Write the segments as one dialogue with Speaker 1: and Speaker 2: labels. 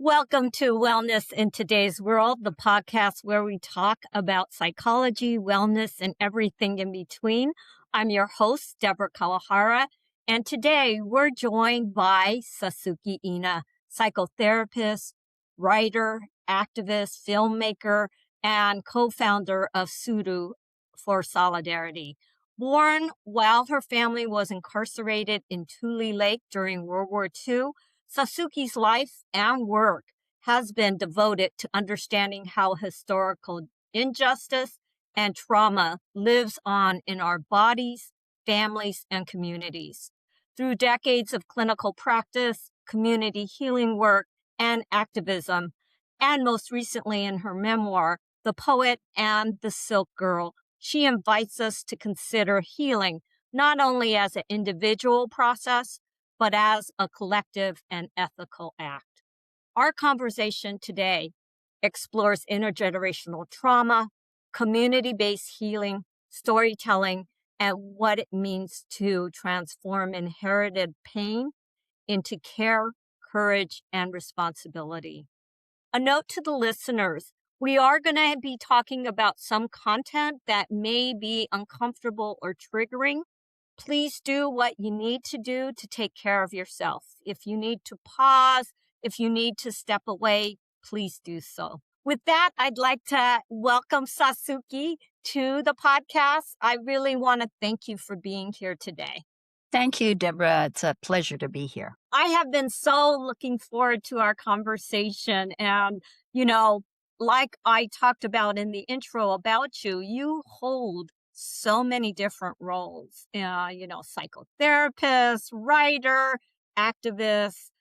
Speaker 1: Welcome to Wellness in Today's World, the podcast where we talk about psychology, wellness, and everything in between. I'm your host, Debra Kawahara, and today we're joined by Satsuki Ina, psychotherapist, writer, activist, filmmaker, and co-founder of Tsuru for Solidarity. Born while her family was incarcerated in Tule Lake during World War II, Satsuki's life and work has been devoted to understanding how historical injustice and trauma lives on in our bodies, families, and communities. Through decades of clinical practice, community healing work, and activism, and most recently in her memoir, The Poet and the Silk Girl, she invites us to consider healing not only as an individual process, but as a collective and ethical act. Our conversation today explores intergenerational trauma, community-based healing, storytelling, and what it means to transform inherited pain into care, courage, and responsibility. A note to the listeners, we are going to be talking about some content that may be uncomfortable or triggering. Please do what you need to do to take care of yourself. If you need to pause, if you need to step away, please do so. With that, I'd like to welcome Satsuki to the podcast. I really want to thank you for being here today.
Speaker 2: Thank you, Debra. It's a pleasure to be here.
Speaker 1: I have been so looking forward to our conversation. And, like I talked about in the intro about you, you hold so many different roles, psychotherapist, writer, activist,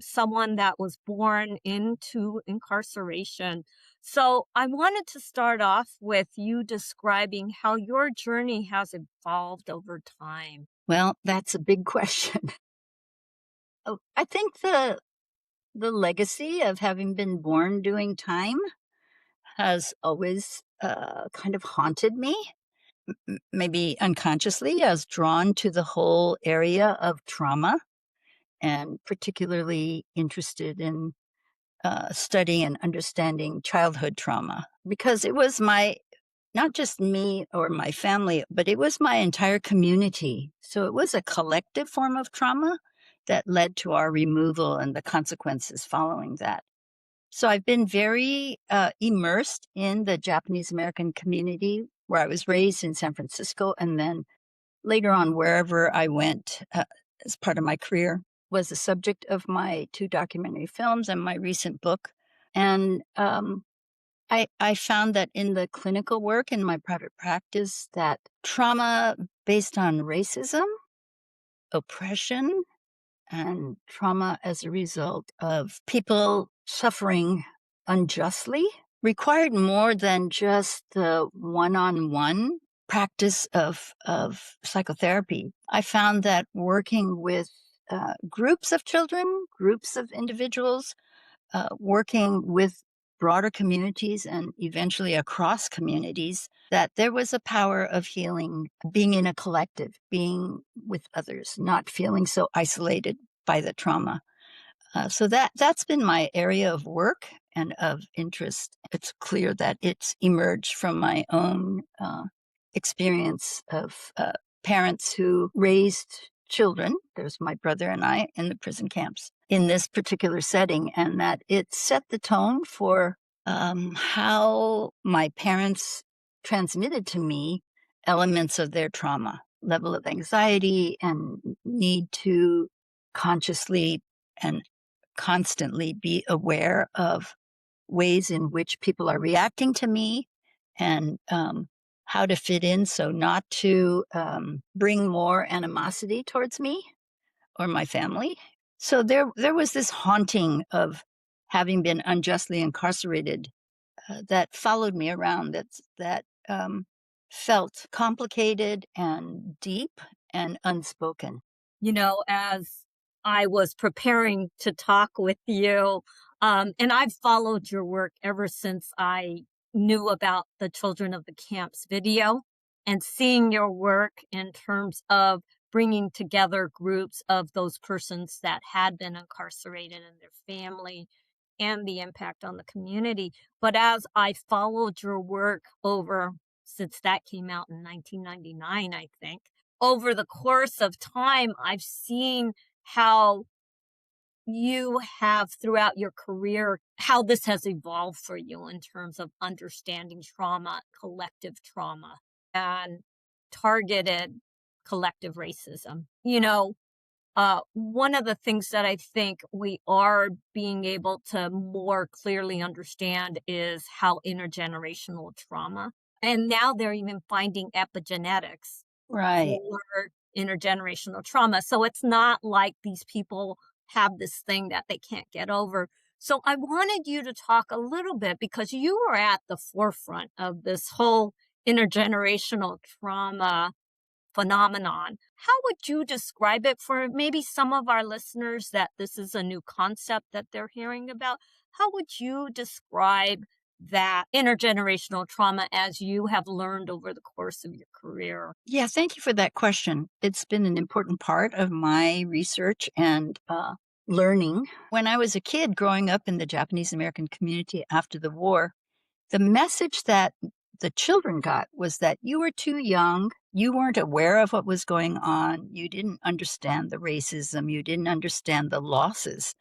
Speaker 1: someone that was born into incarceration. So I wanted to start off with you describing how your journey has evolved over time.
Speaker 2: Well, that's a big question. I think the legacy of having been born doing time has always kind of haunted me. Maybe unconsciously, I was drawn to the whole area of trauma and particularly interested in studying and understanding childhood trauma because it was not just me or my family, but it was my entire community. So it was a collective form of trauma that led to our removal and the consequences following that. So I've been very immersed in the Japanese American community where I was raised in San Francisco. And then later on, wherever I went as part of my career was the subject of my 2 documentary films and my recent book. And I found that in the clinical work in my private practice that trauma based on racism, oppression, and trauma as a result of people suffering unjustly required more than just the one-on-one practice of psychotherapy. I found that working with groups of children, groups of individuals, working with broader communities and eventually across communities, that there was a power of healing, being in a collective, being with others, not feeling so isolated by the trauma. So that's been my area of work and of interest. It's clear that it's emerged from my own experience of parents who raised children. There's my brother and I in the prison camps in this particular setting, and that it set the tone for how my parents transmitted to me elements of their trauma, level of anxiety and need to consciously and constantly be aware of ways in which people are reacting to me and how to fit in so not to bring more animosity towards me or my family. So there was this haunting of having been unjustly incarcerated that followed me around that felt complicated and deep and unspoken.
Speaker 1: As I was preparing to talk with you, and I've followed your work ever since I knew about the Children of the Camps video and seeing your work in terms of bringing together groups of those persons that had been incarcerated and their family and the impact on the community. But as I followed your work over, since that came out in 1999, I think, over the course of time, I've seen how you have throughout your career, how this has evolved for you in terms of understanding trauma, collective trauma, and targeted collective racism. One of the things that I think we are being able to more clearly understand is how intergenerational trauma, and now they're even finding epigenetics
Speaker 2: Right.
Speaker 1: for intergenerational trauma. So it's not like these people have this thing that they can't get over. So I wanted you to talk a little bit because you were at the forefront of this whole intergenerational trauma phenomenon. How would you describe it for maybe some of our listeners that this is a new concept that they're hearing about? How would you describe that intergenerational trauma as you have learned over the course of your career?
Speaker 2: Yeah, thank you for that question. It's been an important part of my research and learning. When I was a kid growing up in the Japanese American community after the war, the message that the children got was that you were too young. You weren't aware of what was going on. You didn't understand the racism. You didn't understand the losses.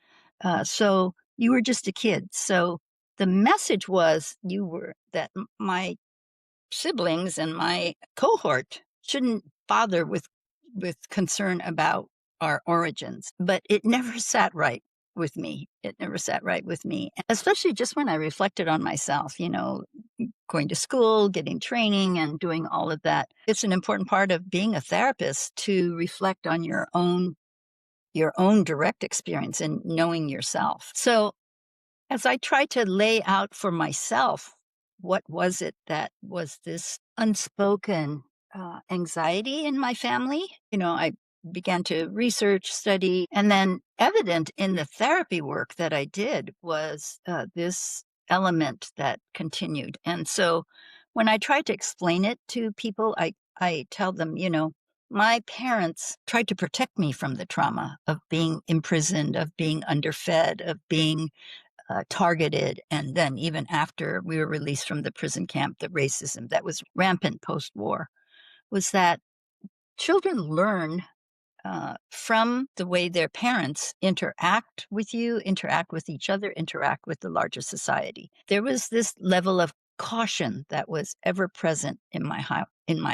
Speaker 2: So you were just a kid. So the message was that my siblings and my cohort shouldn't bother with concern about our origins. But it never sat right with me. It never sat right with me, especially just when I reflected on myself, going to school, getting training, and doing all of that. It's an important part of being a therapist to reflect on your own direct experience and knowing yourself. So as I tried to lay out for myself, what was it that was this unspoken anxiety in my family? I began to research, study, and then evident in the therapy work that I did was this element that continued. And so when I tried to explain it to people, I tell them, my parents tried to protect me from the trauma of being imprisoned, of being underfed, of being targeted. And then, even after we were released from the prison camp, the racism that was rampant post war was that children learn from the way their parents interact with you, interact with each other, interact with the larger society. There was this level of caution that was ever present in my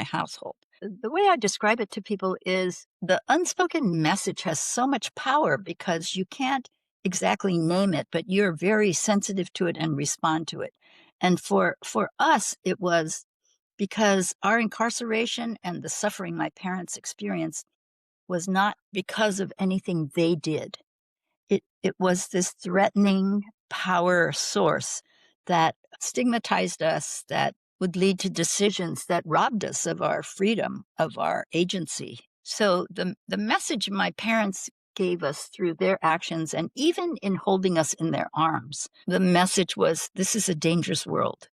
Speaker 2: household. The way I describe it to people is the unspoken message has so much power because you can't exactly name it, but you're very sensitive to it and respond to it. And for us, it was because our incarceration and the suffering my parents experienced was not because of anything they did. It was this threatening power source that stigmatized us, that would lead to decisions that robbed us of our freedom, of our agency. So the message my parents gave us through their actions and even in holding us in their arms, the message was, this is a dangerous world.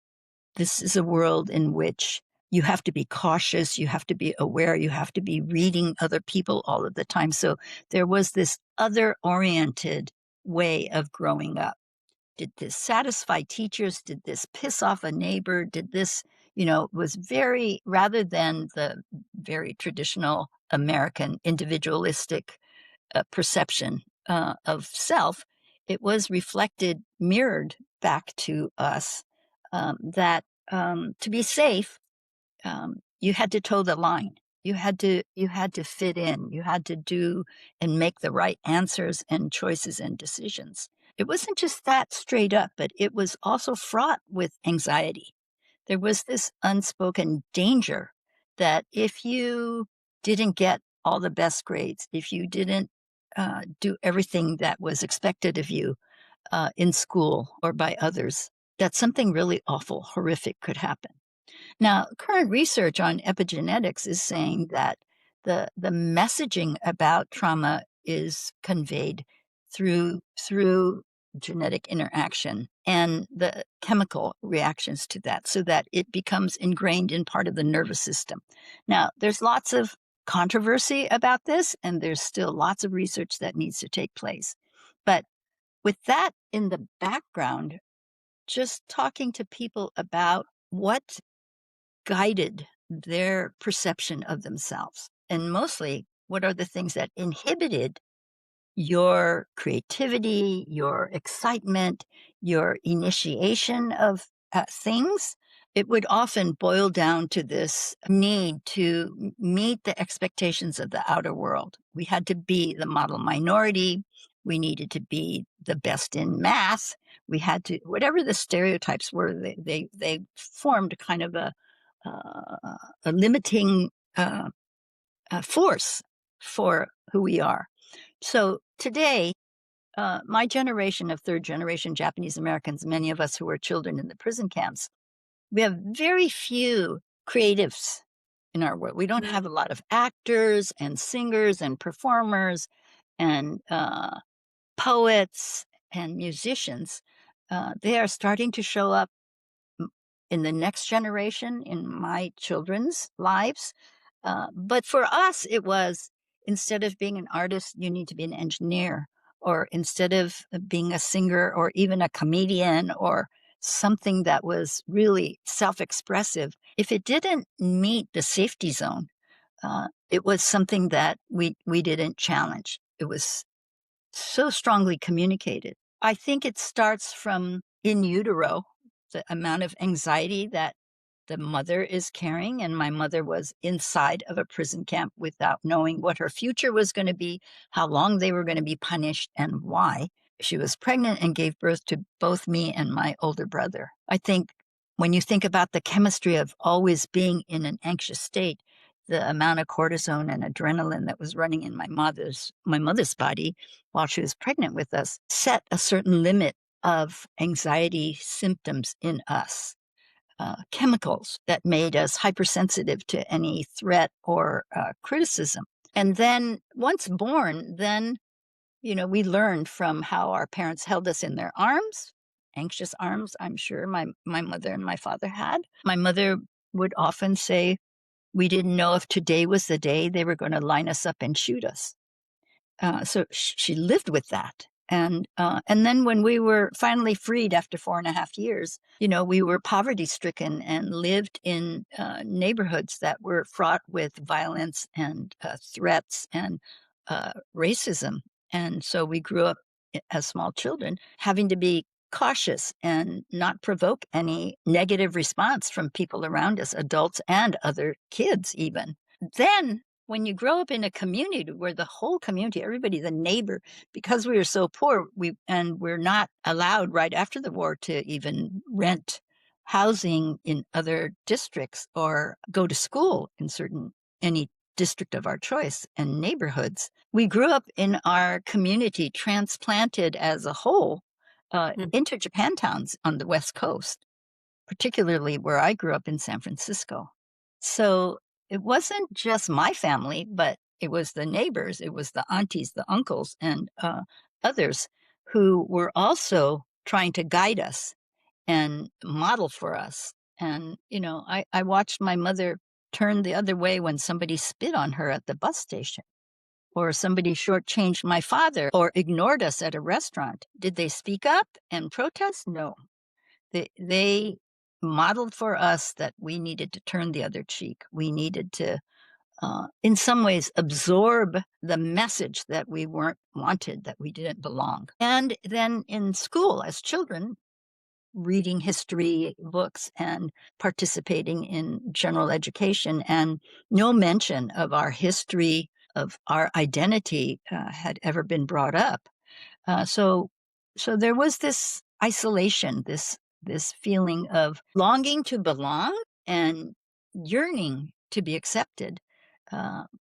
Speaker 2: This is a world in which you have to be cautious, you have to be aware, you have to be reading other people all of the time. So there was this other-oriented way of growing up. Did this satisfy teachers? Did this piss off a neighbor? Did this, was very, rather than the very traditional American individualistic perception of self, it was reflected, mirrored back to us that to be safe, you had to toe the line. You had to fit in. You had to do and make the right answers and choices and decisions. It wasn't just that straight up, but it was also fraught with anxiety. There was this unspoken danger that if you didn't get all the best grades, if you didn't do everything that was expected of you in school or by others, that something really awful, horrific could happen. Now, current research on epigenetics is saying that the messaging about trauma is conveyed through genetic interaction and the chemical reactions to that, so that it becomes ingrained in part of the nervous system. Now, there's lots of controversy about this, and there's still lots of research that needs to take place. But with that in the background, just talking to people about what guided their perception of themselves, and mostly what are the things that inhibited your creativity, your excitement, your initiation of things. It would often boil down to this need to meet the expectations of the outer world. We had to be the model minority. We needed to be the best in math. We had to, whatever the stereotypes were, they formed kind of a limiting force for who we are. So today, my generation of third generation Japanese Americans, many of us who were children in the prison camps, we have very few creatives in our world. We don't have a lot of actors and singers and performers and poets and musicians. They are starting to show up in the next generation, in my children's lives. But for us, it was instead of being an artist, you need to be an engineer, or instead of being a singer or even a comedian or something that was really self expressive, if it didn't meet the safety zone, it was something that we didn't challenge. It was so strongly communicated. I think it starts from in utero, the amount of anxiety that the mother is carrying. And my mother was inside of a prison camp without knowing what her future was going to be, how long they were going to be punished, and why. She was pregnant and gave birth to both me and my older brother. I think when you think about the chemistry of always being in an anxious state, the amount of cortisone and adrenaline that was running in my mother's body while she was pregnant with us set a certain limit of anxiety symptoms in us. Chemicals that made us hypersensitive to any threat or criticism. And then once born, then, we learned from how our parents held us in their arms, anxious arms, I'm sure my mother and my father had. My mother would often say, we didn't know if today was the day they were going to line us up and shoot us. So she lived with that. And then when we were finally freed after 4.5 years, we were poverty stricken and lived in neighborhoods that were fraught with violence and threats and racism. And so we grew up as small children having to be cautious and not provoke any negative response from people around us, adults and other kids even. Then when you grow up in a community where the whole community, everybody, the neighbor, because we were so poor, we're not allowed right after the war to even rent housing in other districts or go to school in any district of our choice and neighborhoods. We grew up in our community transplanted as a whole into Japantowns on the West Coast, particularly where I grew up in San Francisco. So it wasn't just my family, but it was the neighbors, it was the aunties, the uncles, and others who were also trying to guide us and model for us. And, I watched my mother turn the other way when somebody spit on her at the bus station, or somebody shortchanged my father, or ignored us at a restaurant. Did they speak up and protest? No. They modeled for us that we needed to turn the other cheek. We needed to, in some ways, absorb the message that we weren't wanted, that we didn't belong. And then in school, as children, reading history books and participating in general education, and no mention of our history, of our identity had ever been brought up. So there was this isolation, this feeling of longing to belong and yearning to be accepted,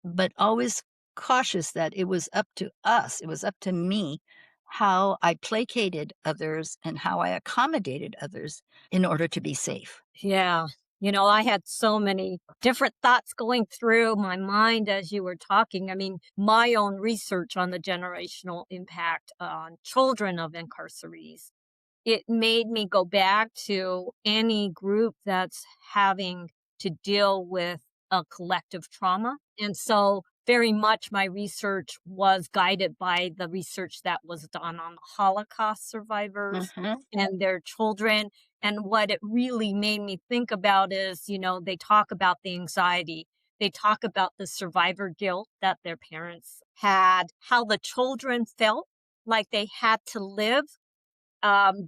Speaker 2: but always cautious that it was up to us, it was up to me, how I placated others and how I accommodated others in order to be safe.
Speaker 1: Yeah. I had so many different thoughts going through my mind as you were talking. I mean, my own research on the generational impact on children of incarcerees, it made me go back to any group that's having to deal with a collective trauma. And so very much my research was guided by the research that was done on Holocaust survivors and their children. And what it really made me think about is, they talk about the anxiety. They talk about the survivor guilt that their parents had, how the children felt like they had to live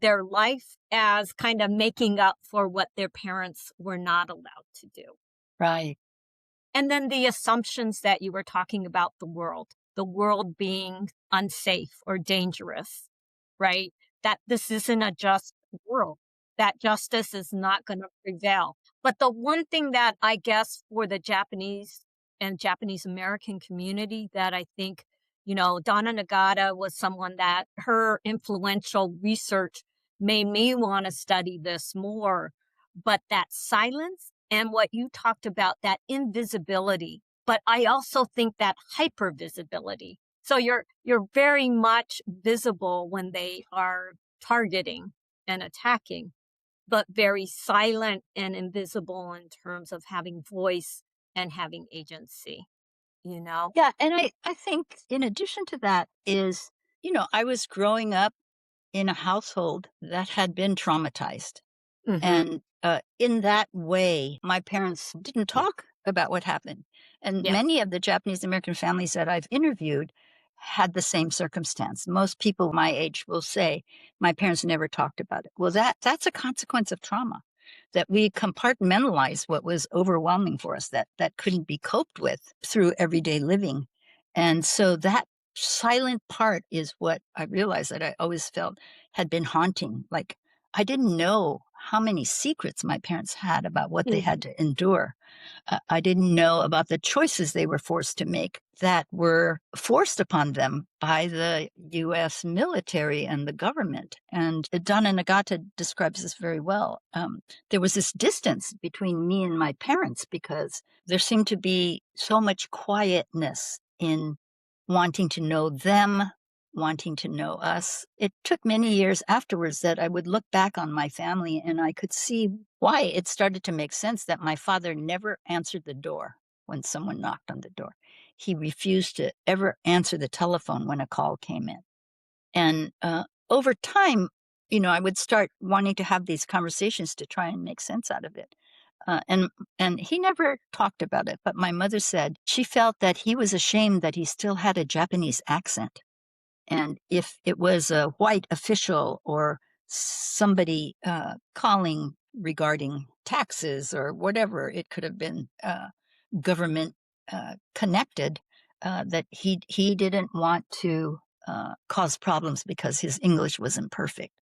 Speaker 1: their life as kind of making up for what their parents were not allowed to do.
Speaker 2: Right.
Speaker 1: And then the assumptions that you were talking about the world being unsafe or dangerous, right? That this isn't a just world, that justice is not going to prevail. But the one thing that I guess for the Japanese and Japanese American community that I think, Donna Nagata was someone that her influential research made me want to study this more. But that silence and what you talked about, that invisibility, but I also think that hypervisibility. So you're very much visible when they are targeting and attacking, but very silent and invisible in terms of having voice and having agency,
Speaker 2: Yeah. And I think in addition to that is, I was growing up in a household that had been traumatized.
Speaker 1: Mm-hmm.
Speaker 2: And in that way, my parents didn't talk about what happened. And
Speaker 1: Yeah.
Speaker 2: many of the Japanese American families that I've interviewed had the same circumstance. Most people my age will say, my parents never talked about it. Well, that's a consequence of trauma, that we compartmentalize what was overwhelming for us, that couldn't be coped with through everyday living. And so that silent part is what I realized that I always felt had been haunting. Like, I didn't know how many secrets my parents had about what they had
Speaker 1: Mhm.
Speaker 2: to endure. I didn't know about the choices they were forced to make that were forced upon them by the US military and the government. And Donna Nagata describes this very well. There was this distance between me and my parents because there seemed to be so much quietness in wanting to know them, wanting to know us. It took many years afterwards that I would look back on my family and I could see why it started to make sense that my father never answered the door when someone knocked on the door. He refused to ever answer the telephone when a call came in. And over time, I would start wanting to have these conversations to try and make sense out of it. And he never talked about it, but my mother said she felt that he was ashamed that he still had a Japanese accent. And if it was a white official or somebody calling regarding taxes or whatever, it could have been government connected, that he didn't want to cause problems because his English was imperfect.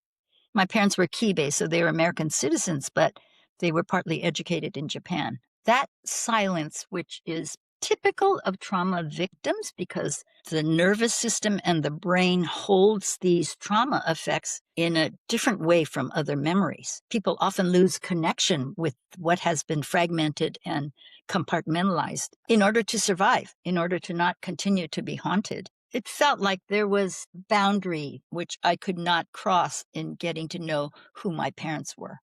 Speaker 2: My parents were Kibe, so they were American citizens, but they were partly educated in Japan. That silence, which is typical of trauma victims because the nervous system and the brain holds these trauma effects in a different way from other memories. People often lose connection with what has been fragmented and compartmentalized in order to survive, in order to not continue to be haunted. It felt like there was boundary which I could not cross in getting to know who my parents were.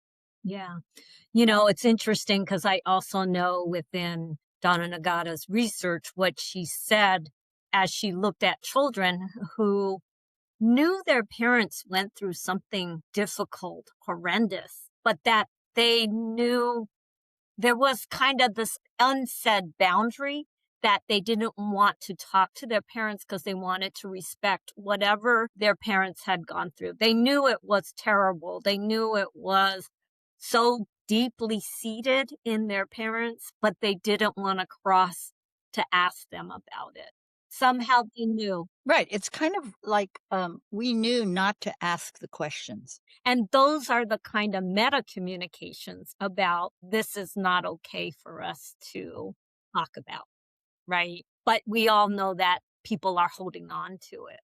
Speaker 1: Yeah. It's interesting because I also know within Donna Nagata's research what she said as she looked at children who knew their parents went through something difficult, horrendous, but that they knew there was kind of this unsaid boundary that they didn't want to talk to their parents because they wanted to respect whatever their parents had gone through. They knew it was terrible. They knew it was so deeply seated in their parents, but they didn't want to cross to ask them about it. Somehow they knew.
Speaker 2: Right. It's kind of like we knew not to ask the questions.
Speaker 1: And those are the kind of meta communications about this is not okay for us to talk about, right? But we all know that people are holding on to it.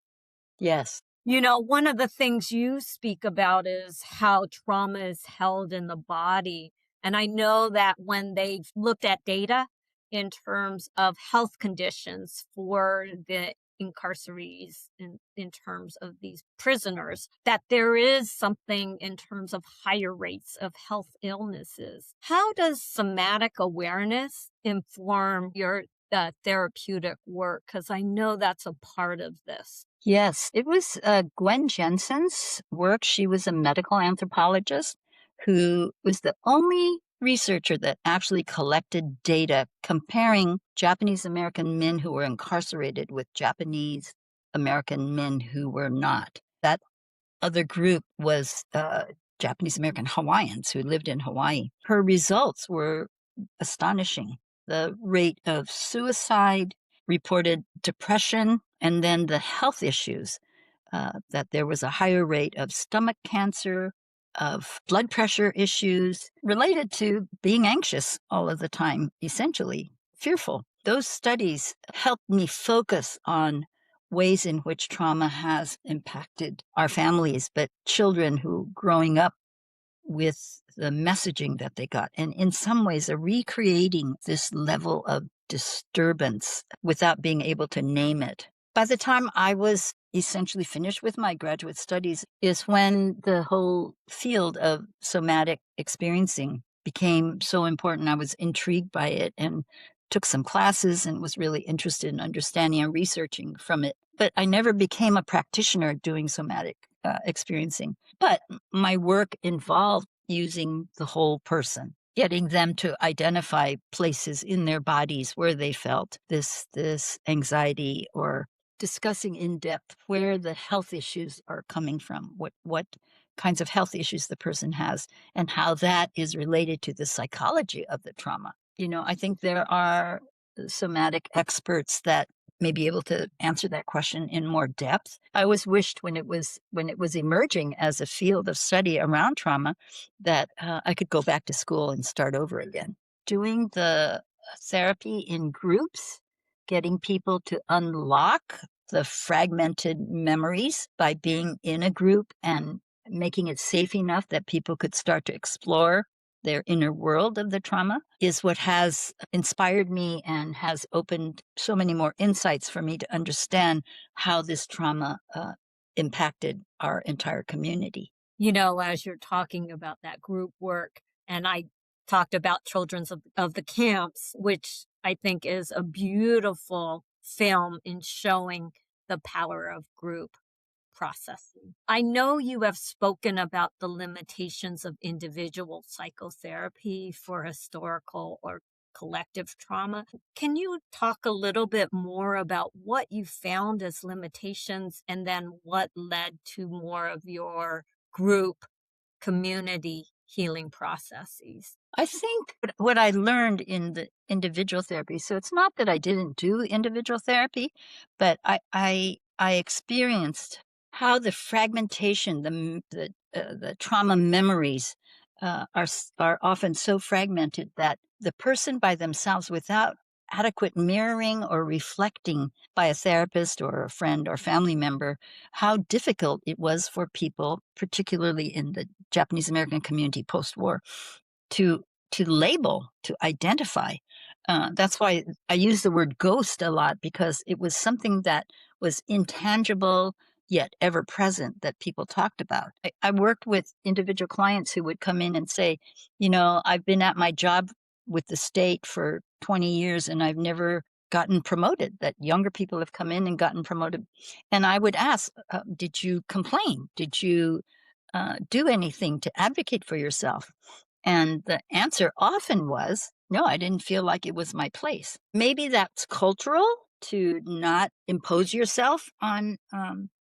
Speaker 2: Yes.
Speaker 1: One of the things you speak about is how trauma is held in the body. And I know that when they've looked at data in terms of health conditions for the incarcerees in terms of these prisoners, that there is something in terms of higher rates of health illnesses. How does somatic awareness inform your the therapeutic work? Because I know that's a part of this.
Speaker 2: Yes, it was Gwen Jensen's work. She was a medical anthropologist who was the only researcher that actually collected data comparing Japanese American men who were incarcerated with Japanese American men who were not. That other group was Japanese American Hawaiians who lived in Hawaii. Her results were astonishing. The rate of suicide, reported depression, and then the health issues, that there was a higher rate of stomach cancer, of blood pressure issues related to being anxious all of the time, essentially fearful. Those studies helped me focus on ways in which trauma has impacted our families, but children who growing up with the messaging that they got. And in some ways, are recreating this level of disturbance without being able to name it. By the time I was essentially finished with my graduate studies is when the whole field of somatic experiencing became so important. I was intrigued by it and took some classes and was really interested in understanding and researching from it. But I never became a practitioner doing somatic experiencing. But my work involved using the whole person, getting them to identify places in their bodies where they felt this anxiety, or discussing in depth where the health issues are coming from, what kinds of health issues the person has, and how that is related to the psychology of the trauma. I think there are somatic experts that may be able to answer that question in more depth. I always wished when it was emerging as a field of study around trauma that I could go back to school and start over again. Doing the therapy in groups, getting people to unlock the fragmented memories by being in a group and making it safe enough that people could start to explore their inner world of the trauma is what has inspired me and has opened so many more insights for me to understand how this trauma impacted our entire community.
Speaker 1: As you're talking about that group work, and I talked about Children's of the Camps, which I think is a beautiful film in showing the power of group processing. I know you have spoken about the limitations of individual psychotherapy for historical or collective trauma. Can you talk a little bit more about what you found as limitations and then what led to more of your group community healing processes?
Speaker 2: I think what I learned in the individual therapy, so it's not that I didn't do individual therapy, but I experienced how the fragmentation, the trauma memories are often so fragmented that the person by themselves, without adequate mirroring or reflecting by a therapist or a friend or family member, how difficult it was for people, particularly in the Japanese American community post-war, to label, to identify. That's why I use the word ghost a lot, because it was something that was intangible yet ever present that people talked about. I worked with individual clients who would come in and say, I've been at my job with the state for 20 years and I've never gotten promoted, that younger people have come in and gotten promoted. And I would ask, did you complain? Did you do anything to advocate for yourself? And the answer often was, no, I didn't feel like it was my place. Maybe that's cultural, to not impose yourself on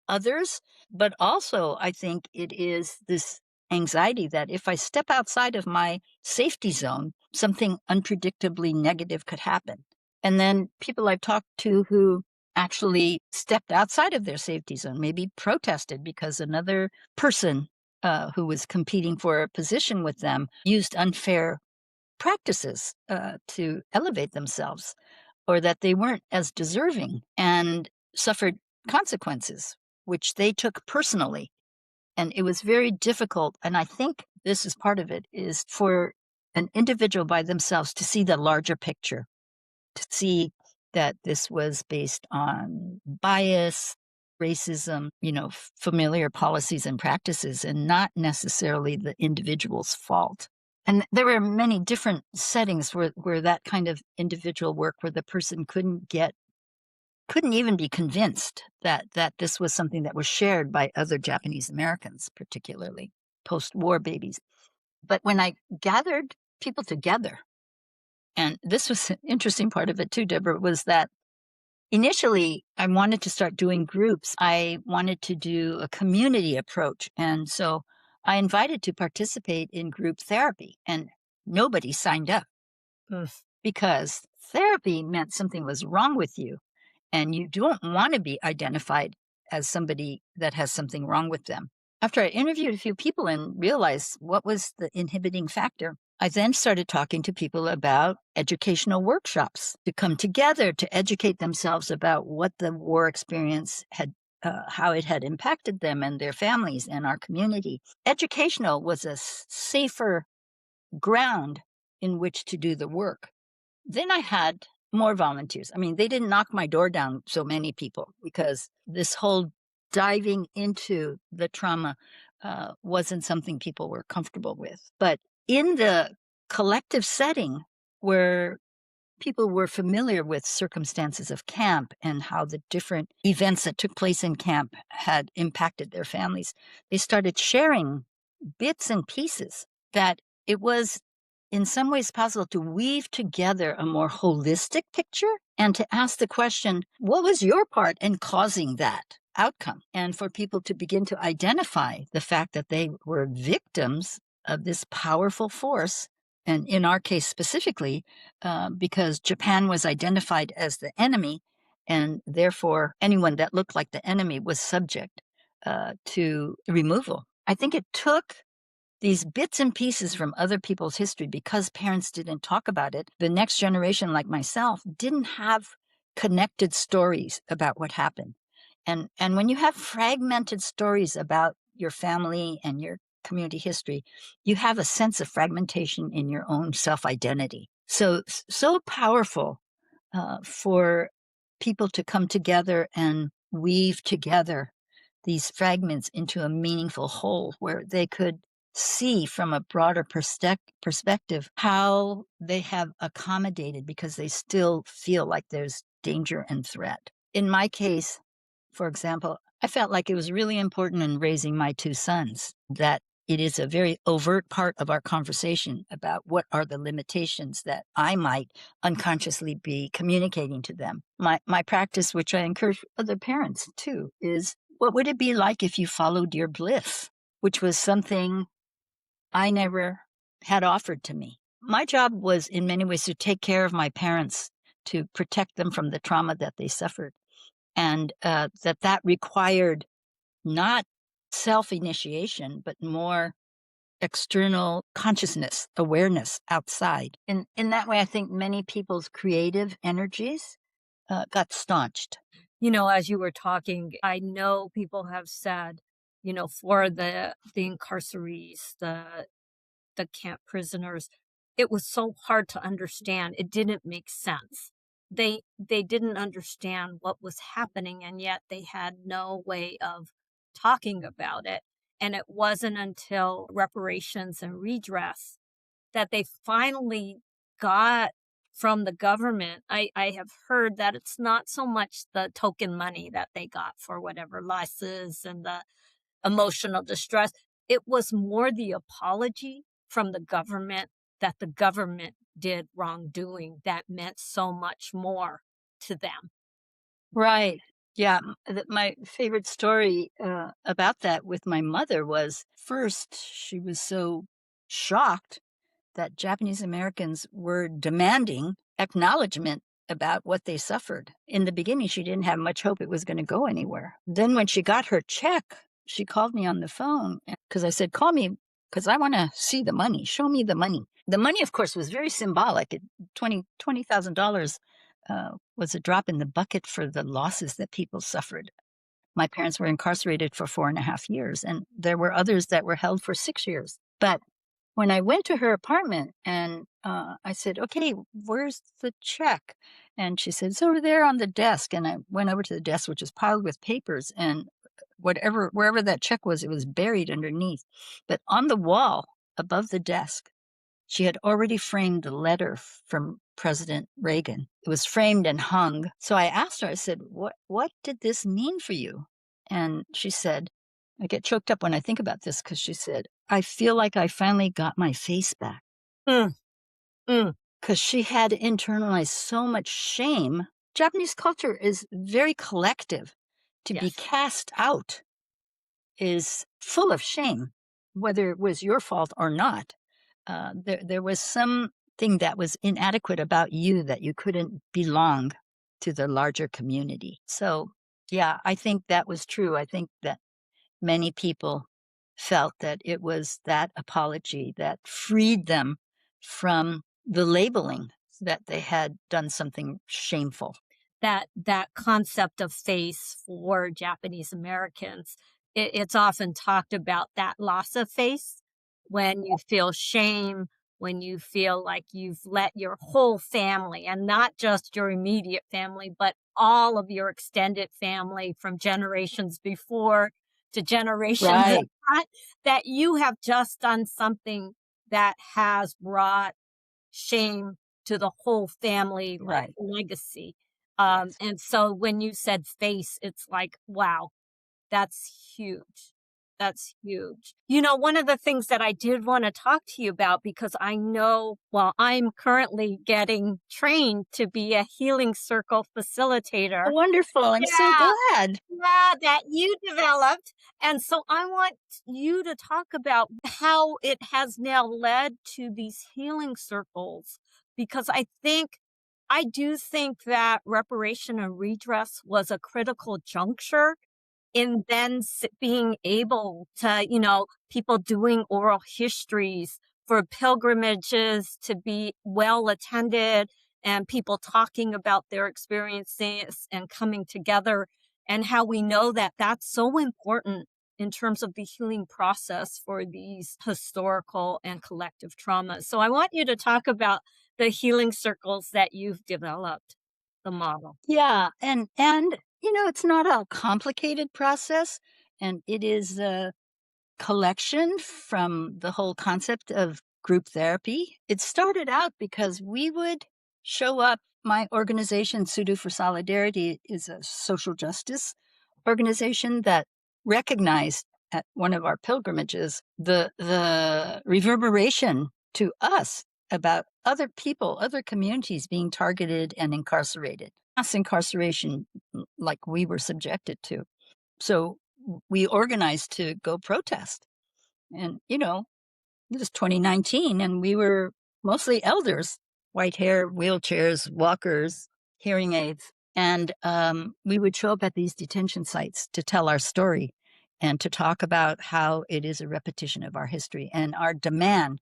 Speaker 2: others. But also, I think it is this anxiety that if I step outside of my safety zone, something unpredictably negative could happen. And then people I've talked to who actually stepped outside of their safety zone, maybe protested because another person who was competing for a position with them used unfair practices to elevate themselves, or that they weren't as deserving and suffered consequences, which they took personally. And it was very difficult. And I think this is part of it, is for an individual by themselves to see the larger picture, to see that this was based on bias, racism, familiar policies and practices, and not necessarily the individual's fault. And there were many different settings where that kind of individual work, where the person couldn't even be convinced that this was something that was shared by other Japanese Americans, particularly post-war babies. But when I gathered people together, and this was an interesting part of it too, Deborah, was that initially I wanted to start doing groups. I wanted to do a community approach. And so I invited to participate in group therapy, and nobody signed up because therapy meant something was wrong with you. And you don't want to be identified as somebody that has something wrong with them. After I interviewed a few people and realized what was the inhibiting factor, I then started talking to people about educational workshops to come together to educate themselves about what the war experience had, how it had impacted them and their families and our community. Educational was a safer ground in which to do the work. Then I had more volunteers. I mean, they didn't knock my door down, so many people, because this whole diving into the trauma wasn't something people were comfortable with. But in the collective setting where people were familiar with circumstances of camp and how the different events that took place in camp had impacted their families, they started sharing bits and pieces that it was in some ways possible to weave together a more holistic picture and to ask the question, what was your part in causing that outcome? And for people to begin to identify the fact that they were victims of this powerful force. And in our case specifically, because Japan was identified as the enemy, and therefore anyone that looked like the enemy was subject to removal. I think it took these bits and pieces from other people's history, because parents didn't talk about it. The next generation, like myself, didn't have connected stories about what happened. And when you have fragmented stories about your family and your community history, you have a sense of fragmentation in your own self-identity. So powerful for people to come together and weave together these fragments into a meaningful whole where they could see from a broader perspective how they have accommodated, because they still feel like there's danger and threat. In my case, for example, I felt like it was really important in raising my two sons that it is a very overt part of our conversation about what are the limitations that I might unconsciously be communicating to them. My practice, which I encourage other parents too, is what would it be like if you followed your bliss, which was something I never had offered to me. My job was in many ways to take care of my parents, to protect them from the trauma that they suffered. And that required not self-initiation, but more external consciousness, awareness outside. In that way, I think many people's creative energies got staunched.
Speaker 1: You know, as you were talking, I know people have said, you know, for the incarcerees, the camp prisoners, it was so hard to understand. It didn't make sense. They didn't understand what was happening, and yet they had no way of talking about it. And it wasn't until reparations and redress that they finally got from the government. I have heard that it's not so much the token money that they got for whatever losses and the emotional distress. It was more the apology from the government that the government did wrongdoing that meant so much more to them.
Speaker 2: Right. Yeah. My favorite story about that with my mother was, first, she was so shocked that Japanese Americans were demanding acknowledgement about what they suffered. In the beginning, she didn't have much hope it was going to go anywhere. Then when she got her check, she called me on the phone because I said, call me because I want to see the money. Show me the money. The money, of course, was very symbolic. $20,000 was a drop in the bucket for the losses that people suffered. My parents were incarcerated for 4.5 years, and there were others that were held for 6 years. But when I went to her apartment and I said, okay, where's the check? And she said, it's over there on the desk. And I went over to the desk, which was piled with papers, and wherever that check was, it was buried underneath. But on the wall above the desk She had already framed a letter from President Reagan. It was framed and hung. So I asked her, I said, what did this mean for you? And she said, I get choked up when I think about this because she said, I feel like I finally got my face back.
Speaker 1: Mm, mm.
Speaker 2: Because she had internalized so much shame. Japanese culture is very collective. To be
Speaker 1: Yes.
Speaker 2: cast out is full of shame, whether it was your fault or not. There was something that was inadequate about you, that you couldn't belong to the larger community. So, yeah, I think that was true. I think that many people felt that it was that apology that freed them from the labeling that they had done something shameful.
Speaker 1: That concept of face for Japanese Americans, it's often talked about that loss of face when you feel shame, when you feel like you've let your whole family, and not just your immediate family, but all of your extended family from generations before to generations
Speaker 2: Right.
Speaker 1: in front, that you have just done something that has brought shame to the whole family, like,
Speaker 2: Right.
Speaker 1: legacy.
Speaker 2: Yes.
Speaker 1: And so when you said face, it's like, wow, that's huge. That's huge. You know, one of the things that I did want to talk to you about, because I know, well, I'm currently getting trained to be a healing circle facilitator.
Speaker 2: Wonderful. I'm so
Speaker 1: Yeah.
Speaker 2: glad.
Speaker 1: Yeah, that you developed. And so I want you to talk about how it has now led to these healing circles, because I do think that reparation and redress was a critical juncture in then being able to, people doing oral histories for pilgrimages to be well attended, and people talking about their experiences and coming together, and how we know that that's so important in terms of the healing process for these historical and collective traumas. So I want you to talk about the healing circles that you've developed, the model.
Speaker 2: Yeah, and it's not a complicated process, and it is a collection from the whole concept of group therapy. It started out because we would show up. My organization, Tsuru for Solidarity, is a social justice organization that recognized at one of our pilgrimages the reverberation to us about other people, other communities being targeted and incarcerated, mass incarceration like we were subjected to. So we organized to go protest. And, it was 2019 and we were mostly elders, white hair, wheelchairs, walkers, hearing aids. And we would show up at these detention sites to tell our story and to talk about how it is a repetition of our history and our demand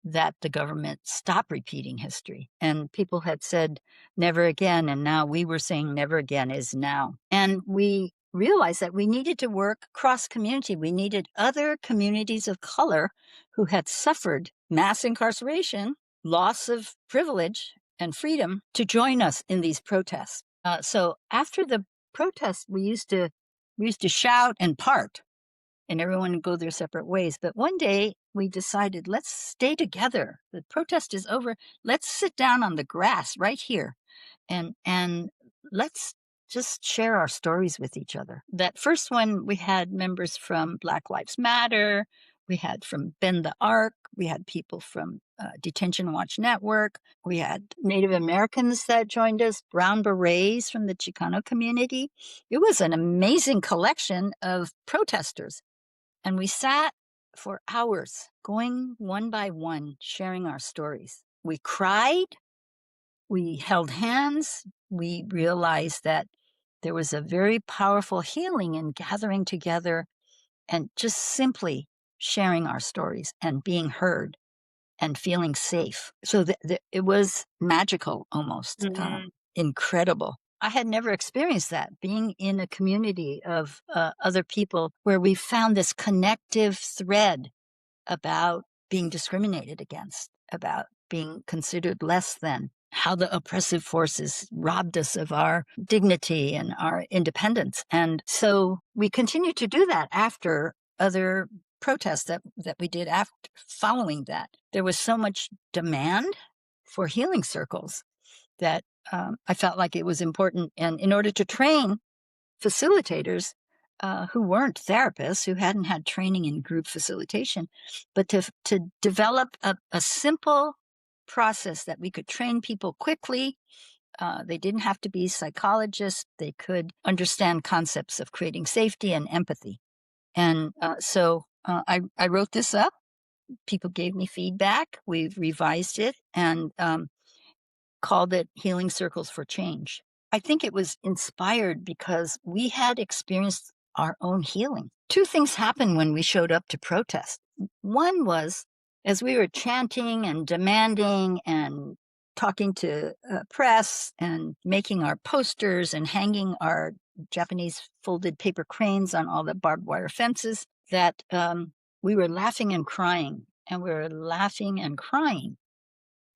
Speaker 2: that the government stop repeating history. And people had said never again. And now we were saying never again is now. And we realized that we needed to work cross community. We needed other communities of color who had suffered mass incarceration, loss of privilege and freedom to join us in these protests. So after the protests, we used to shout and part, and everyone would go their separate ways. But one day we decided, let's stay together. The protest is over. Let's sit down on the grass right here and let's just share our stories with each other. That first one, we had members from Black Lives Matter. We had from Bend the Arc. We had people from Detention Watch Network. We had Native Americans that joined us, Brown Berets from the Chicano community. It was an amazing collection of protesters. And we sat for hours, going one by one, sharing our stories. We cried. We held hands. We realized that there was a very powerful healing in gathering together and just simply sharing our stories and being heard and feeling safe. So it was magical, almost incredible. I had never experienced that, being in a community of other people where we found this connective thread about being discriminated against, about being considered less than, how the oppressive forces robbed us of our dignity and our independence. And so we continued to do that after other protests that we did after following that, there was so much demand for healing circles that I felt like it was important. And in order to train facilitators who weren't therapists, who hadn't had training in group facilitation, but to develop a simple process that we could train people quickly. They didn't have to be psychologists. They could understand concepts of creating safety and empathy. And so I wrote this up. People gave me feedback. We've revised it and called it Healing Circles for Change. I think it was inspired because we had experienced our own healing. Two things happened when we showed up to protest. One was as we were chanting and demanding and talking to press and making our posters and hanging our Japanese folded paper cranes on all the barbed wire fences, that we were laughing and crying, and we were laughing and crying,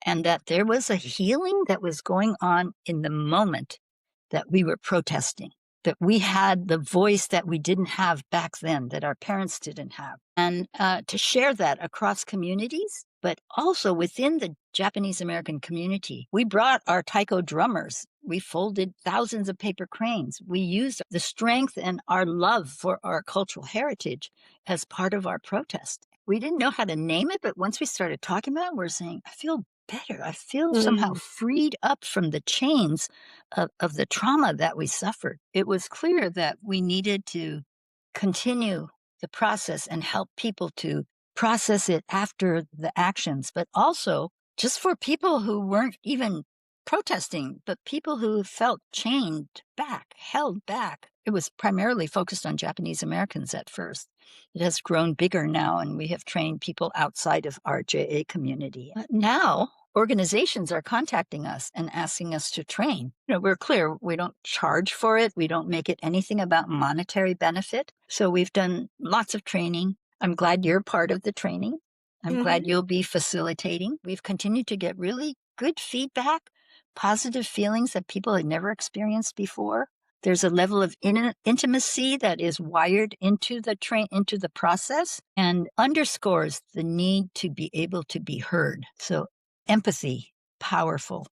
Speaker 2: and that there was a healing that was going on in the moment that we were protesting, that we had the voice that we didn't have back then, that our parents didn't have. And to share that across communities, but also within the Japanese American community. We brought our taiko drummers. We folded thousands of paper cranes. We used the strength and our love for our cultural heritage as part of our protest. We didn't know how to name it, but once we started talking about it, we're saying, I feel better. I feel somehow freed up from the chains of the trauma that we suffered. It was clear that we needed to continue the process and help people to process it after the actions, but also just for people who weren't even protesting, but people who felt chained back, held back. It was primarily focused on Japanese Americans at first. It has grown bigger now, and we have trained people outside of our JA community. Now, organizations are contacting us and asking us to train. We're clear, we don't charge for it. We don't make it anything about monetary benefit. So we've done lots of training. I'm glad you're part of the training. I'm glad you'll be facilitating. We've continued to get really good feedback, positive feelings that people had never experienced before. There's a level of intimacy that is wired into the process and underscores the need to be able to be heard. So empathy, powerful.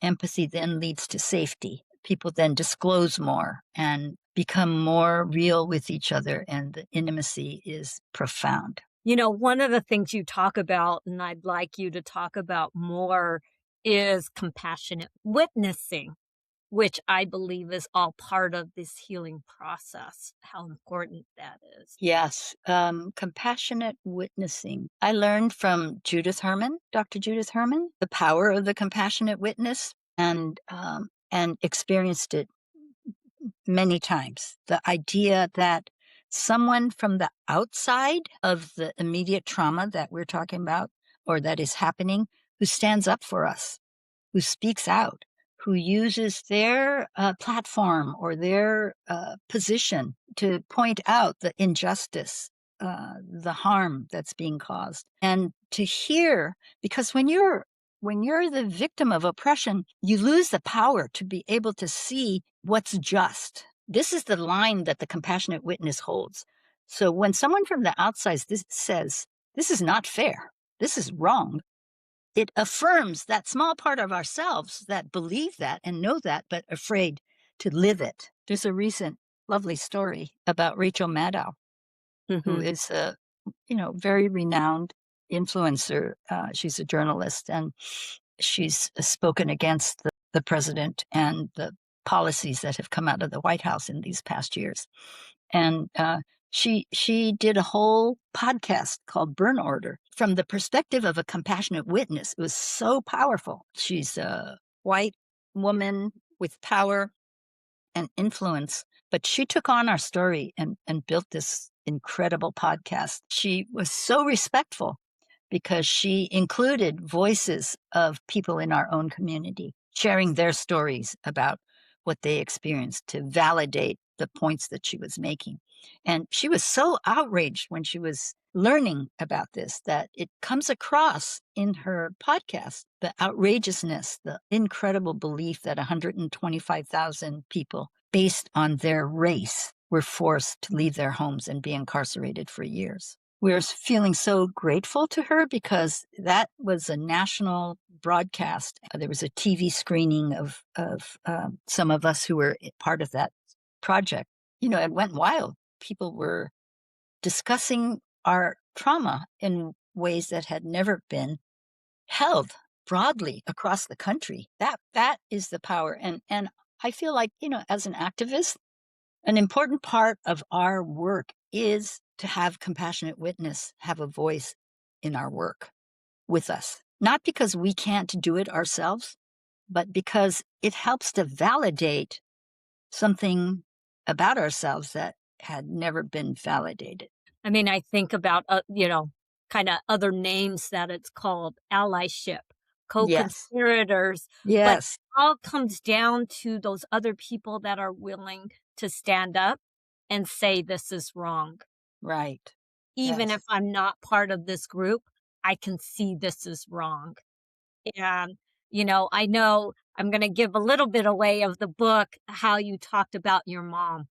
Speaker 2: Empathy then leads to safety. People then disclose more and become more real with each other, and the intimacy is profound.
Speaker 1: One of the things you talk about, and I'd like you to talk about more, is compassionate witnessing, which I believe is all part of this healing process, how important that is.
Speaker 2: Yes, compassionate witnessing. I learned from Dr. Judith Herman, the power of the compassionate witness, and experienced it many times. The idea that someone from the outside of the immediate trauma that we're talking about, or that is happening, who stands up for us, who speaks out, who uses their platform or their position to point out the injustice, the harm that's being caused. And to hear, because when you're the victim of oppression, you lose the power to be able to see what's just. This is the line that the compassionate witness holds. So when someone from the outside says, this is not fair, this is wrong, it affirms that small part of ourselves that believe that and know that, but afraid to live it. There's a recent lovely story about Rachel Maddow, who is a very renowned influencer. She's a journalist, and she's spoken against the president and the policies that have come out of the White House in these past years. And she did a whole podcast called Burn Order from the perspective of a compassionate witness. It was so powerful. She's a white woman with power and influence, but she took on our story and built this incredible podcast. She was so respectful because she included voices of people in our own community, sharing their stories about what they experienced to validate the points that she was making. And she was so outraged when she was learning about this that it comes across in her podcast, the outrageousness, the incredible belief that 125,000 people based on their race were forced to leave their homes and be incarcerated for years. we're feeling so grateful to her because that was a national broadcast. There was a TV screening of some of us who were part of that project. It went wild. People were discussing our trauma in ways that had never been held broadly across the country. That is the power. And I feel like, as an activist, an important part of our work is to have compassionate witness, have a voice in our work with us. Not because we can't do it ourselves, but because it helps to validate something about ourselves that had never been validated.
Speaker 1: I mean, I think about, kind of other names that it's called: allyship,
Speaker 2: Yes.
Speaker 1: co-conspirators, but
Speaker 2: Yes.
Speaker 1: it all comes down to those other people that are willing to stand up and say, this is wrong.
Speaker 2: Right.
Speaker 1: Even if
Speaker 2: Yes.
Speaker 1: I'm not part of this group, I can see this is wrong. And, I know I'm going to give a little bit away of the book, how you talked about your mom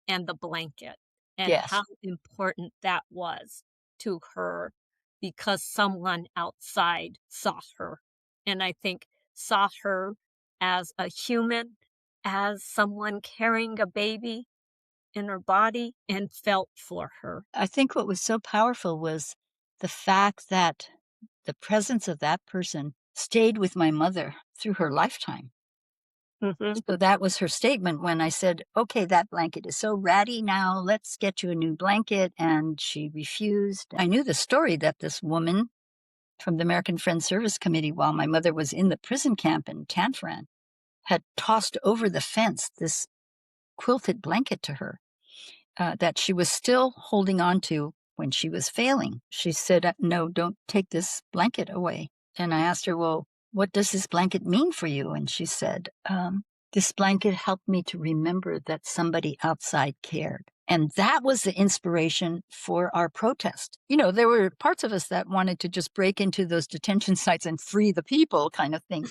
Speaker 1: and the blanket and how
Speaker 2: Yes.
Speaker 1: important that was to her because someone outside saw her. And I think saw her as a human, as someone carrying a baby in her body and felt for her.
Speaker 2: I think what was so powerful was the fact that the presence of that person stayed with my mother through her lifetime.
Speaker 1: Mhm.
Speaker 2: So that was her statement when I said, okay, that blanket is so ratty now. Let's get you a new blanket. And she refused. I knew the story that this woman from the American Friends Service Committee, while my mother was in the prison camp in Tanforan, had tossed over the fence this quilted blanket to her that she was still holding on to when she was failing. She said, no, don't take this blanket away. And I asked her, well, what does this blanket mean for you? And she said, this blanket helped me to remember that somebody outside cared. And that was the inspiration for our protest. There were parts of us that wanted to just break into those detention sites and free the people kind of thing.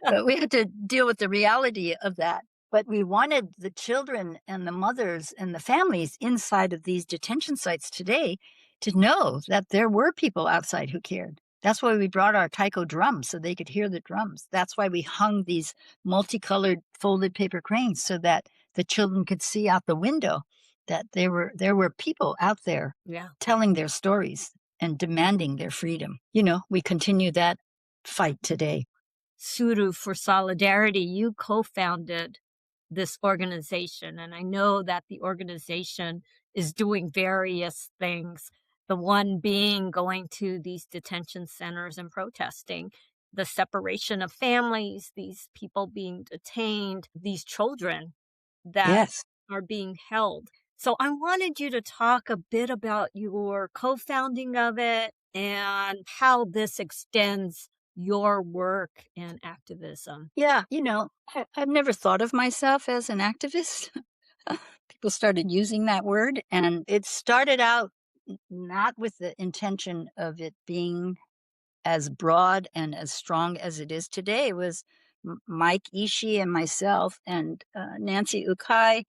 Speaker 2: But we had to deal with the reality of that. But we wanted the children and the mothers and the families inside of these detention sites today to know that there were people outside who cared. That's why we brought our taiko drums so they could hear the drums. That's why we hung these multicolored folded paper cranes so that the children could see out the window that there were people out there
Speaker 1: Yeah.
Speaker 2: telling their stories and demanding their freedom. We continue that fight today.
Speaker 1: Tsuru for Solidarity, you co-founded this organization, and I know that the organization is doing various things. The one being going to these detention centers and protesting the separation of families, these people being detained, these children that
Speaker 2: Yes.
Speaker 1: are being held. So I wanted you to talk a bit about your co-founding of it and how this extends your work and activism.
Speaker 2: Yeah, I've never thought of myself as an activist. People started using that word, and it started out not with the intention of it being as broad and as strong as it is today. It was Mike Ishii and myself and Nancy Ukai.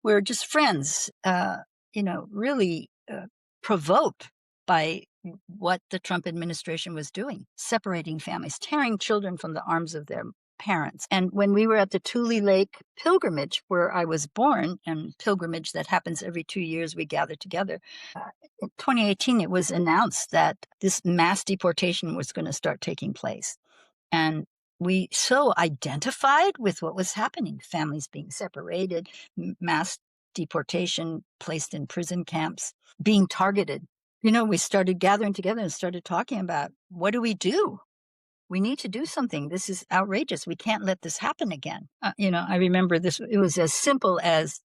Speaker 2: We're just friends, really provoked by what the Trump administration was doing, separating families, tearing children from the arms of their parents. And when we were at the Tule Lake pilgrimage, where I was born, and pilgrimage that happens every 2 years, we gather together. In 2018, it was announced that this mass deportation was going to start taking place. And we so identified with what was happening, families being separated, mass deportation, placed in prison camps, being targeted. We started gathering together and started talking about, what do we do? We need to do something. This is outrageous. We can't let this happen again. I remember this, it was as simple as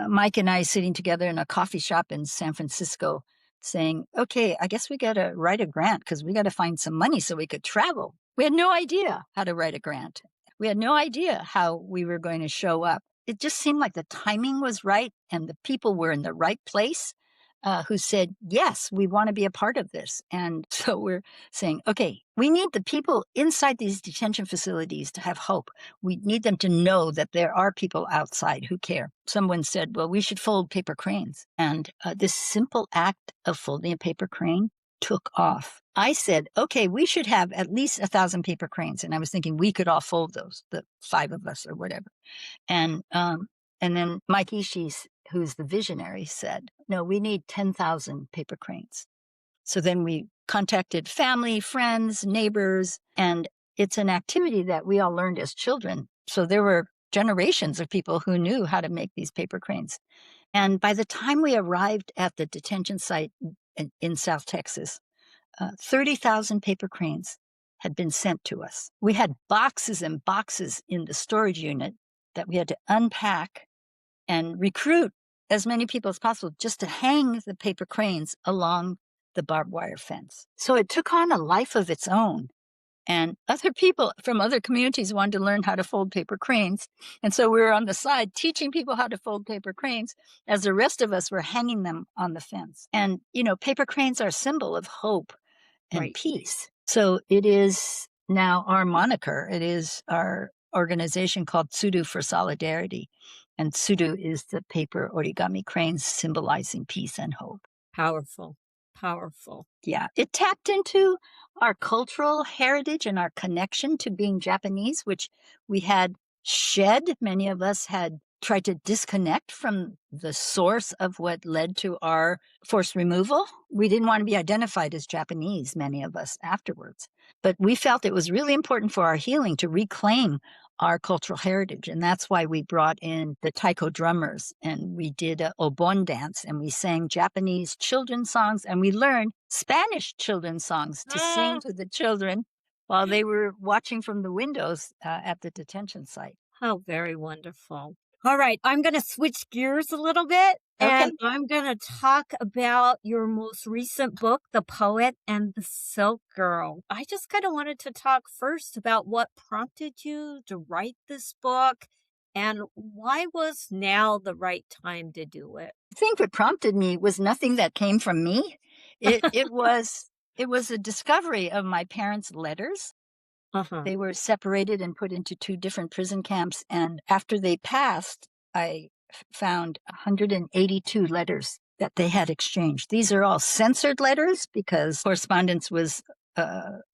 Speaker 2: Mike and I sitting together in a coffee shop in San Francisco saying, okay, I guess we got to write a grant because we got to find some money so we could travel. We had no idea how to write a grant. We had no idea how we were going to show up. It just seemed like the timing was right and the people were in the right place. who said, yes, we want to be a part of this. And so we're saying, okay, we need the people inside these detention facilities to have hope. We need them to know that there are people outside who care. Someone said, well, we should fold paper cranes. And this simple act of folding a paper crane took off. I said, okay, we should have at least 1,000 paper cranes. And I was thinking we could all fold those, the 5 of us or whatever. And then Mike Ishii, who's the visionary, said, no, we need 10,000 paper cranes. So then we contacted family, friends, neighbors, and it's an activity that we all learned as children. So there were generations of people who knew how to make these paper cranes. And by the time we arrived at the detention site in South Texas, 30,000 paper cranes had been sent to us. We had boxes and boxes in the storage unit that we had to unpack and recruit as many people as possible just to hang the paper cranes along the barbed wire fence. So it took on a life of its own. And other people from other communities wanted to learn how to fold paper cranes. And so we were on the side teaching people how to fold paper cranes as the rest of us were hanging them on the fence. And, paper cranes are a symbol of hope and peace. So it is now our moniker. It is our organization called Tsuru for Solidarity. And Tsuru is the paper origami cranes symbolizing peace and hope.
Speaker 1: Powerful.
Speaker 2: Yeah, it tapped into our cultural heritage and our connection to being Japanese, which we had shed. Many of us had tried to disconnect from the source of what led to our forced removal. We didn't want to be identified as Japanese, many of us afterwards. But we felt it was really important for our healing to reclaim our cultural heritage. And that's why we brought in the taiko drummers and we did a obon dance and we sang Japanese children's songs and we learned Spanish children's songs to sing to the children while they were watching from the windows at the detention site.
Speaker 1: How very wonderful. All right, I'm going to switch gears a little bit, and I'm going to talk about your most recent book, The Poet and the Silk Girl. I just kind of wanted to talk first about what prompted you to write this book and why was now the right time to do it?
Speaker 2: I think what prompted me was nothing that came from me. It was a discovery of my parents' letters. They were separated and put into 2 different prison camps. And after they passed, I found 182 letters that they had exchanged. These are all censored letters because correspondence was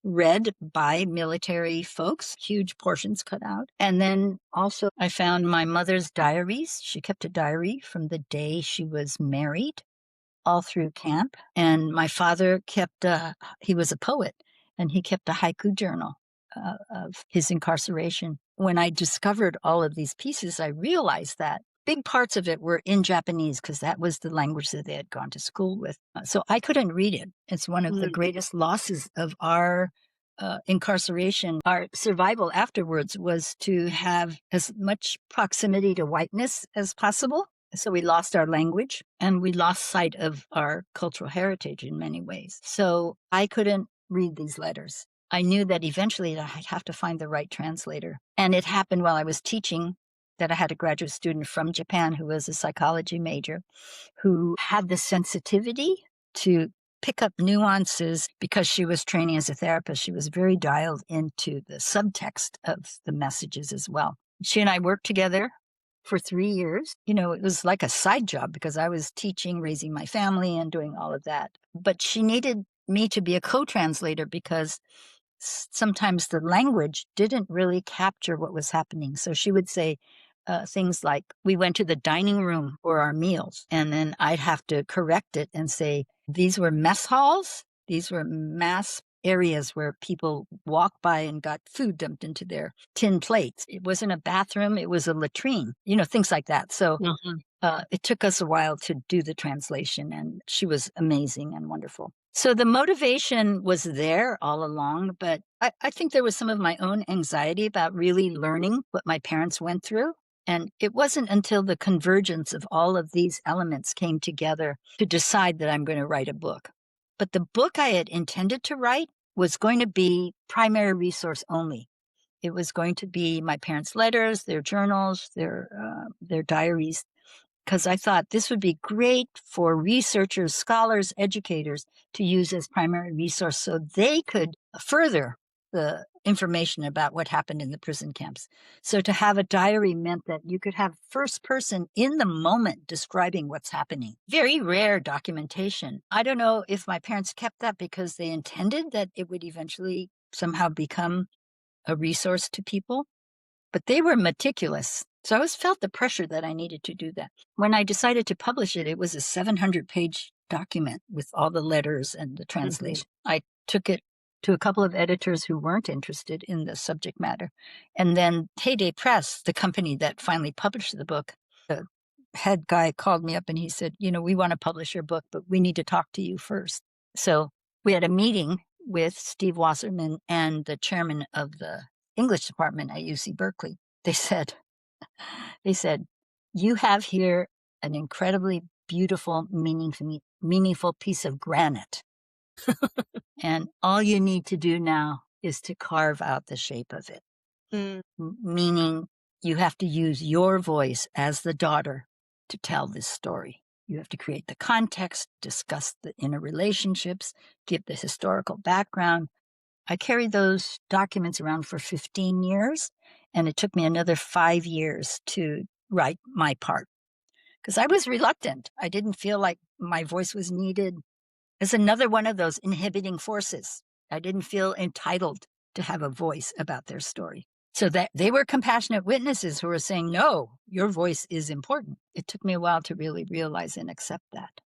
Speaker 2: read by military folks, huge portions cut out. And then also I found my mother's diaries. She kept a diary from the day she was married all through camp. And my father he was a poet and he kept a haiku journal of his incarceration. When I discovered all of these pieces, I realized that big parts of it were in Japanese because that was the language that they had gone to school with. So I couldn't read it. It's one of the greatest losses of our incarceration. Our survival afterwards was to have as much proximity to whiteness as possible. So we lost our language and we lost sight of our cultural heritage in many ways. So I couldn't read these letters. I knew that eventually I'd have to find the right translator. And it happened while I was teaching that I had a graduate student from Japan who was a psychology major who had the sensitivity to pick up nuances because she was training as a therapist. She was very dialed into the subtext of the messages as well. She and I worked together for 3 years. It was like a side job because I was teaching, raising my family and doing all of that. But she needed me to be a co-translator because sometimes the language didn't really capture what was happening. So she would say things like, we went to the dining room for our meals, and then I'd have to correct it and say, these were mess halls. These were mass areas where people walked by and got food dumped into their tin plates. It wasn't a bathroom. It was a latrine, things like that. So it took us a while to do the translation, and she was amazing and wonderful. So the motivation was there all along, but I think there was some of my own anxiety about really learning what my parents went through. And it wasn't until the convergence of all of these elements came together to decide that I'm going to write a book. But the book I had intended to write was going to be primary resource only. It was going to be my parents' letters, their journals, their diaries. because I thought this would be great for researchers, scholars, educators to use as primary resource so they could further the information about what happened in the prison camps. So to have a diary meant that you could have first person in the moment describing what's happening. Very rare documentation. I don't know if my parents kept that because they intended that it would eventually somehow become a resource to people, but they were meticulous. So I always felt the pressure that I needed to do that. When I decided to publish it, it was a 700-page document with all the letters and the translation. I took it to a couple of editors who weren't interested in the subject matter. And then Heyday Press, the company that finally published the book, the head guy called me up and he said, we want to publish your book, but we need to talk to you first. So we had a meeting with Steve Wasserman and the chairman of the English department at UC Berkeley. They said, you have here an incredibly beautiful, meaningful piece of granite. And all you need to do now is to carve out the shape of it. Meaning you have to use your voice as the daughter to tell this story. You have to create the context, discuss the inner relationships, give the historical background. I carried those documents around for 15 years, and it took me another 5 years to write my part because I was reluctant. I didn't feel like my voice was needed. It's another one of those inhibiting forces. I didn't feel entitled to have a voice about their story. So that they were compassionate witnesses who were saying, no, your voice is important. It took me a while to really realize and accept that.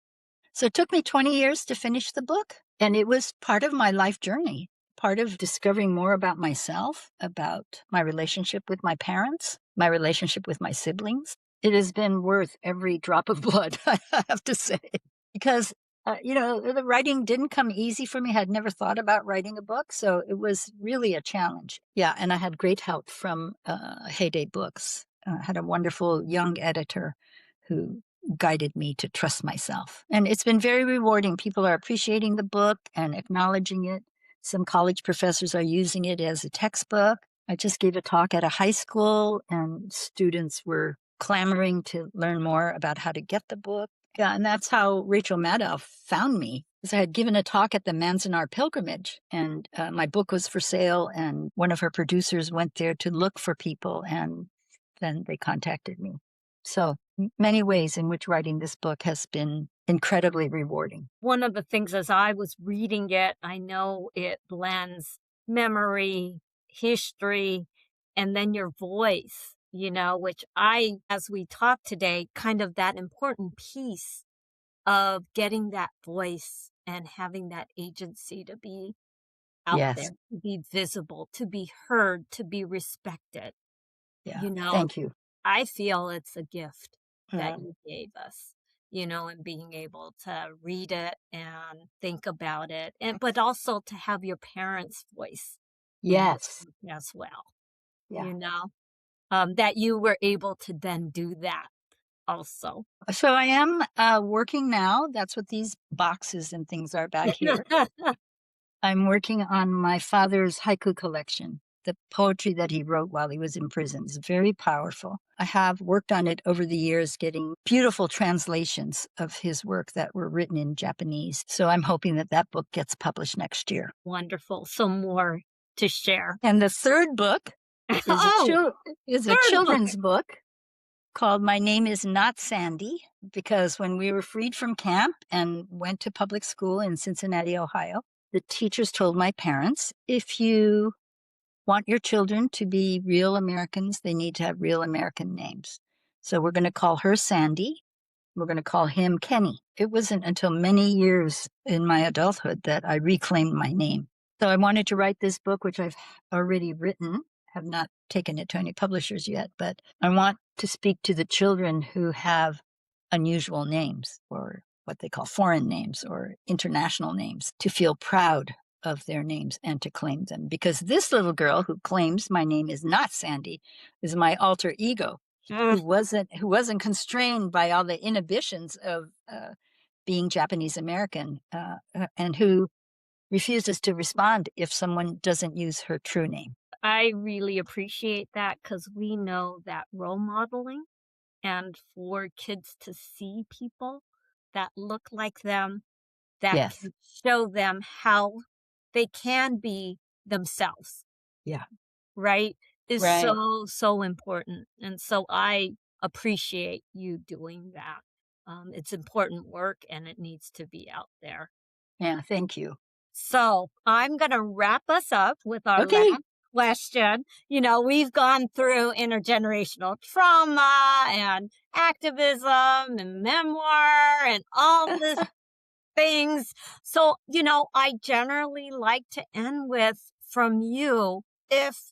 Speaker 2: So it took me 20 years to finish the book, and it was part of my life journey, part of discovering more about myself, about my relationship with my parents, my relationship with my siblings. It has been worth every drop of blood, I have to say, because the writing didn't come easy for me. I had never thought about writing a book, so it was really a challenge. Yeah, and I had great help from Heyday Books. I had a wonderful young editor who guided me to trust myself. And it's been very rewarding. People are appreciating the book and acknowledging it. Some college professors are using it as a textbook. I just gave a talk at a high school, and students were clamoring to learn more about how to get the book. Yeah, and that's how Rachel Maddow found me, because I had given a talk at the Manzanar pilgrimage, and my book was for sale, and one of her producers went there to look for people, and then they contacted me. So many ways in which writing this book has been incredibly rewarding.
Speaker 1: One of the things as I was reading it, I know it blends memory, history, and then your voice, which as we talk today, kind of that important piece of getting that voice and having that agency to be out there,
Speaker 2: Yes.
Speaker 1: to be visible, to be heard, to be respected.
Speaker 2: Yeah. Thank you.
Speaker 1: I feel it's a gift that
Speaker 2: Yeah.
Speaker 1: you gave us, and being able to read it and think about it, but also to have your parents' voice in this
Speaker 2: Yes.
Speaker 1: book as well,
Speaker 2: Yeah.
Speaker 1: that you were able to then do that also.
Speaker 2: So I am working now. That's what these boxes and things are back here. I'm working on my father's haiku collection, the poetry that he wrote while he was in prison. It's very powerful. I have worked on it over the years, getting beautiful translations of his work that were written in Japanese. So I'm hoping that that book gets published next year.
Speaker 1: Wonderful. So more to share.
Speaker 2: And the third book is a children's book called My Name Is Not Sandy, because when we were freed from camp and went to public school in Cincinnati, Ohio, the teachers told my parents, if you want your children to be real Americans, they need to have real American names. So we're going to call her Sandy. We're going to call him Kenny. It wasn't until many years in my adulthood that I reclaimed my name. So I wanted to write this book, which I've already written, have not taken it to any publishers yet, but I want to speak to the children who have unusual names, or what they call foreign names or international names, to feel proud of their names and to claim them. Because this little girl who claims my name is not Sandy is my alter ego, who wasn't constrained by all the inhibitions of being Japanese American, and who refuses to respond if someone doesn't use her true name.
Speaker 1: I really appreciate that, because we know that role modeling and for kids to see people that look like them, that
Speaker 2: Yes.
Speaker 1: can show them how they can be themselves.
Speaker 2: Yeah.
Speaker 1: Right? Is
Speaker 2: Right.
Speaker 1: so important. And so I appreciate you doing that. It's important work and it needs to be out there.
Speaker 2: Yeah. Thank you.
Speaker 1: So I'm going to wrap us up with our
Speaker 2: Okay.
Speaker 1: last question. You know, we've gone through intergenerational trauma and activism and memoir and all this things. So, you know, I generally like to end with from you if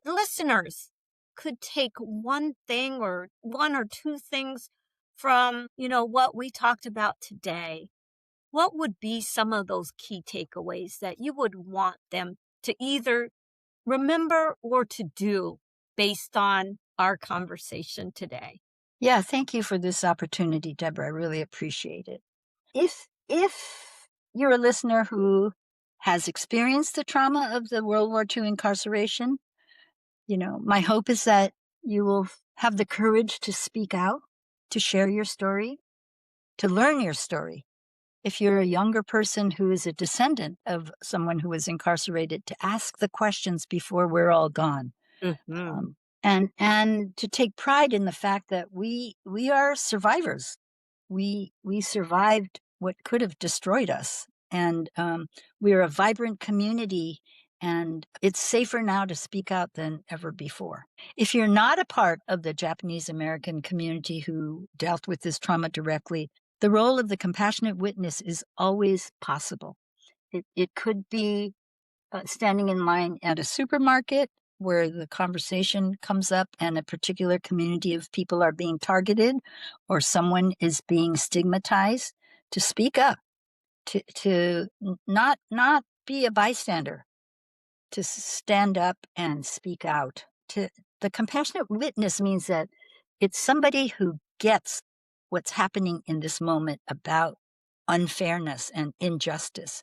Speaker 1: listeners could take one thing or one or two things from, you know, what we talked about today, what would be some of those key takeaways that you would want them to either remember or to do based on our conversation today?
Speaker 2: Yeah. Thank you for this opportunity, Deborah. I really appreciate it. If you're a listener who has experienced the trauma of the World War II incarceration, you know, my hope is that you will have the courage to speak out, to share your story, to learn your story. If you're a younger person who is a descendant of someone who was incarcerated, to ask the questions before we're all gone.
Speaker 1: Mm-hmm.
Speaker 2: And to take pride in the fact that we are survivors. We survived what could have destroyed us, and we are a vibrant community. And it's safer now to speak out than ever before. If you're not a part of the Japanese American community who dealt with this trauma directly, the role of the compassionate witness is always possible. It could be standing in line at a supermarket where the conversation comes up and a particular community of people are being targeted or someone is being stigmatized, to speak up, to not be a bystander, to stand up and speak out. To the compassionate witness means that it's somebody who gets what's happening in this moment about unfairness and injustice,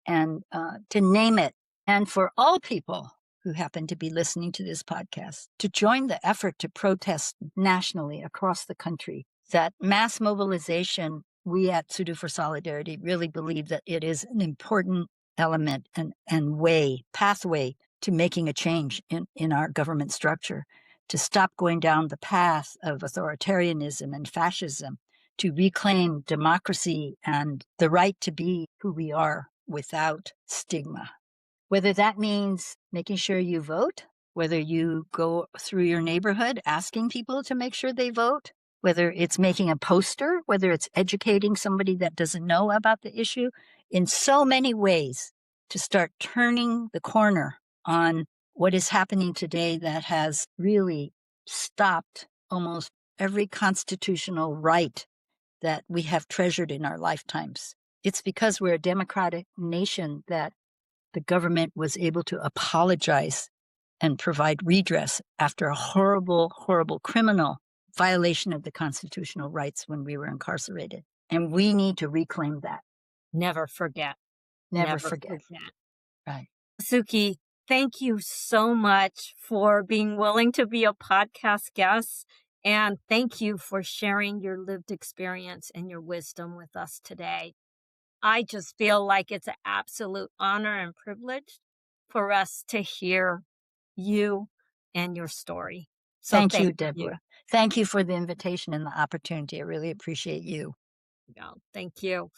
Speaker 2: and to name it. And for all people who happen to be listening to this podcast, to join the effort to protest nationally across the country. That mass mobilization, we at Tsuru for Solidarity really believe that it is an important element and pathway to making a change in our government structure, to stop going down the path of authoritarianism and fascism, to reclaim democracy and the right to be who we are without stigma. Whether that means making sure you vote, whether you go through your neighborhood asking people to make sure they vote, whether it's making a poster, whether it's educating somebody that doesn't know about the issue, in so many ways to start turning the corner on what is happening today that has really stopped almost every constitutional right that we have treasured in our lifetimes. It's because we're a democratic nation that the government was able to apologize and provide redress after a horrible, horrible criminal violation of the constitutional rights when we were incarcerated. And we need to reclaim that.
Speaker 1: Never forget.
Speaker 2: Never forget. Right.
Speaker 1: Suki, thank you so much for being willing to be a podcast guest. And thank you for sharing your lived experience and your wisdom with us today. I just feel like it's an absolute honor and privilege for us to hear you and your story. So
Speaker 2: thank you, Deborah. Thank you for the invitation and the opportunity. I really appreciate you.
Speaker 1: No, thank you.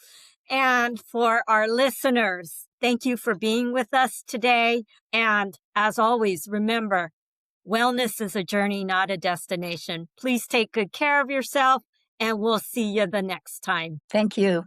Speaker 1: And for our listeners, thank you for being with us today. And as always, remember, wellness is a journey, not a destination. Please take good care of yourself, and we'll see you the next time.
Speaker 2: Thank you.